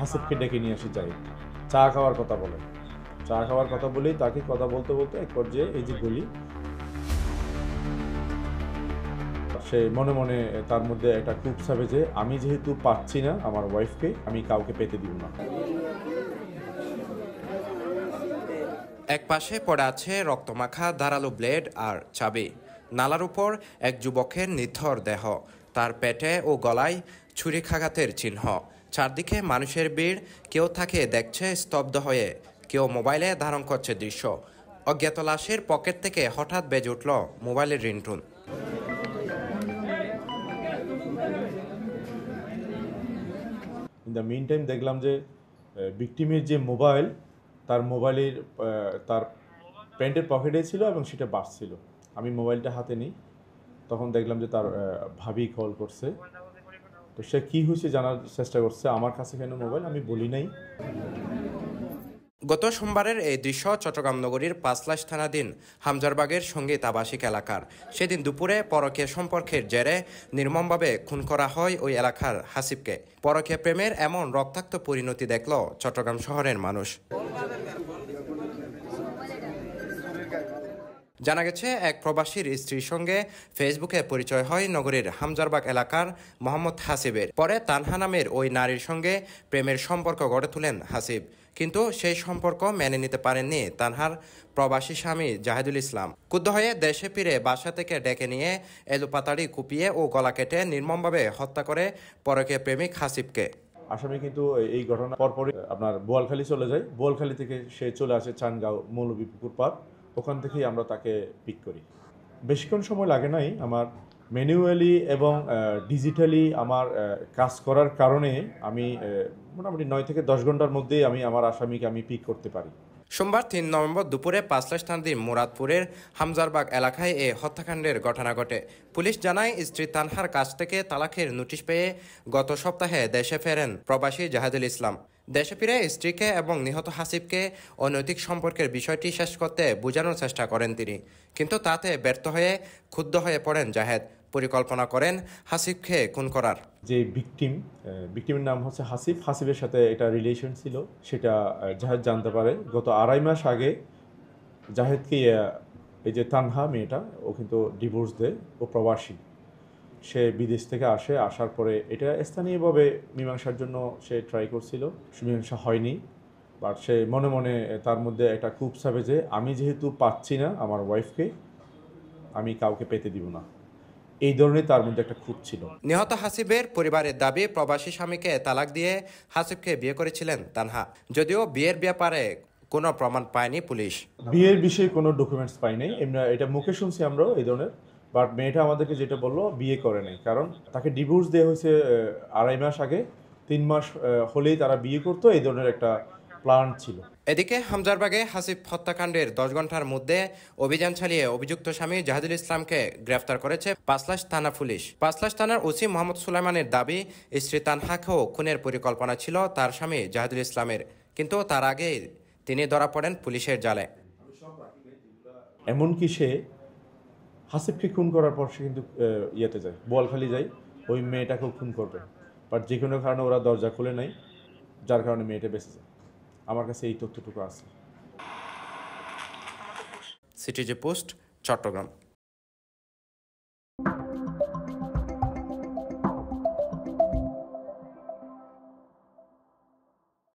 হাসিবকে ডেকে নিয়ে আসি যাই, চা খাওয়ার কথা বলে। চা খাওয়ার কথা বলেই তাকে কথা বলতে বলতে এক পর্যায়ে এই যে গুলি, সে মনে মনে তার মধ্যে একটা খুব ছাবে যে আমি যেহেতু পাচ্ছি না আমার ওয়াইফকে, আমি কাউকে পেতে দিব না। এক পাশে পড়ে আছে রক্তমাখা ধারালো ব্লেড আর চাবি। নালার উপর এক যুবকের নিথর দেহ, তার পেটে ও গলায় ছুরিকাঘাতের চিহ্ন। চারদিকে মানুষের ভিড়, কেউ থাকে দেখছে স্তব্ধ হয়ে, কেউ মোবাইলে ধারণ করছে দৃশ্য। অজ্ঞাত লাশের পকেট থেকে হঠাৎ বেজে উঠল মোবাইলের ringtone. In the mean time দেখলাম যে ভিকটিমের যে মোবাইল, তার মোবাইলের তার প্যান্টের পকেটে ছিল এবং সেটা বাজছিল। আমি মোবাইলটা হাতে নিই, তখন দেখলাম যে তার ভাবি কল করছে। তো সে কী হয়েছে জানার চেষ্টা করছে, আমার কাছে কেন মোবাইল, আমি বলি নাই। গত সোমবারের এই দৃশ্য চট্টগ্রাম নগরীর পাঁচলাশ থানাধীন হামজারবাগের সঙ্গীত আবাসিক এলাকার। সেদিন দুপুরে পরকীয়া সম্পর্কের জেরে নির্মমভাবে খুন করা হয় ওই এলাকার হাসিবকে। পরকীয়া প্রেমের এমন রক্তাক্ত পরিণতি দেখল চট্টগ্রাম শহরের মানুষ। জানা গেছে, এক প্রবাসীর স্ত্রীর সঙ্গে ফেসবুকে পরিচয় হয় নগরীর হামজারবাগ এলাকার মোহাম্মদ হাসিবের। পরে তানহা নামের ওই নারীর সঙ্গে প্রেমের সম্পর্ক গড়ে তোলেন হাসিব। কিন্তু সেই সম্পর্ক মেনে নিতে পারেননি তানহার প্রবাসী স্বামী জাহিদুল ইসলাম। ক্ষুব্ধ হয়ে দেশে ফিরে বাসা থেকে ডেকে নিয়ে এলোপাতাড়ি কুপিয়ে ও গলা কেটে নির্মমভাবে হত্যা করে পরকীয়া প্রেমিক হাসিবকে। আসামি কিন্তু এই ঘটনা পরপরই আপনার বোয়ালখালী চলে যায়। বোয়ালখালী থেকে সে চলে আসে চানগাঁও মৌলভীপুকুর পার্ক, ওখান থেকেই আমরা তাকে পিক করি। বেশিক্ষণ সময় লাগে নাই। আমার ম্যানুয়ালি এবং ডিজিটালি আমার কাজ করার কারণে আমি মোটামুটি 9 থেকে 10 ঘন্টার মধ্যেই আমি আমার আসামিকে আমি পিক করতে পারি। সোমবার 3 নভেম্বর দুপুরে পাঁচলাশ থানাধীন মুরাদপুরের হামজারবাগ এলাকায় এ হত্যাকাণ্ডের ঘটনা ঘটে। পুলিশ জানায়, স্ত্রী তানহার কাছ থেকে তালাকের নোটিশ পেয়ে গত সপ্তাহে দেশে ফেরেন প্রবাসী জাহিদুল ইসলাম। দেশে ফিরে স্ত্রীকে এবং নিহত হাসিবকে অনৈতিক সম্পর্কের বিষয়টি শেষ করতে বোঝানোর চেষ্টা করেন তিনি, কিন্তু তাতে ব্যর্থ হয়ে ক্ষুব্ধ হয়ে পড়েন জাহেদ। পরিকল্পনা করেন হাসিবকে খুন করার। যে ভিকটিমের নাম হচ্ছে হাসিব, হাসিবের সাথে এটা রিলেশন ছিল, সেটা জাহেদ জানতে পারে। গত 2.5 মাস আগে জাহেদকে এই যে তানহা মেয়েটা, ও কিন্তু ডিভোর্স দেয়, ও প্রবাসী। সে বিদেশ থেকে আসার পরে এটা স্থানীয়ভাবে মীমাংসার জন্য সে ট্রাই করছিল, মীমাংসা হয়নি। বাট সে মনে মনে তার মধ্যে একটা খুব ছাবে যে আমি যেহেতু পাচ্ছি না আমার ওয়াইফকে, আমি কাউকে পেতে দিব না। এই ধরনের তার মধ্যে একটা খুব ছিল। নিহত হাসিবের পরিবারের দাবি, প্রবাসী স্বামীকে তালাক দিয়ে হাসিবকে বিয়ে করেছিলেন তানহা। যদিও বিয়ের ব্যাপারে কোনো প্রমাণ পায়নি পুলিশ। বিয়ের বিষয়ে কোনো ডকুমেন্টস পাই নাই, এমনি এটা মুখে শুনছি আমরা এই ধরনের। বাট মেয়েটা আমাদেরকে যেটা বললো, বিয়ে করে নাই, কারণ তাকে ডিভোর্স দেওয়া হয়েছে 2.5 মাস আগে। 3 মাস হলেই তারা বিয়ে করতো, এই ধরনের একটা প্ল্যান ছিল। এদিকে হামজারবাগে হাসিব হত্যাকাণ্ডের 10 ঘন্টার মধ্যে অভিযান চালিয়ে অভিযুক্ত স্বামী জাহিদুল ইসলামকে গ্রেফতার করেছে পাঁচলাশ থানা পুলিশ। পাঁচলাশ থানার ওসি মোহাম্মদ সুলাইমানের দাবি, স্ত্রী তানহাকেও খুনের পরিকল্পনা ছিল তার স্বামী জাহিদুল ইসলামের, কিন্তু তার আগেই তিনি ধরা পড়েন পুলিশের জালে। এমনকি সে হাসিবকে খুন করার পর সে কিন্তু ইয়েতে যায়, বোয়ালখালী যায়, ওই মেয়েটাকেও খুন করবে। বাট যে কোনো কারণে ওরা দরজা খুলে নাই, যার কারণে মেয়েটা বেঁচে যায়। আমার কাছে এই তথ্যটুকু আছে। CTG post, Chittagong.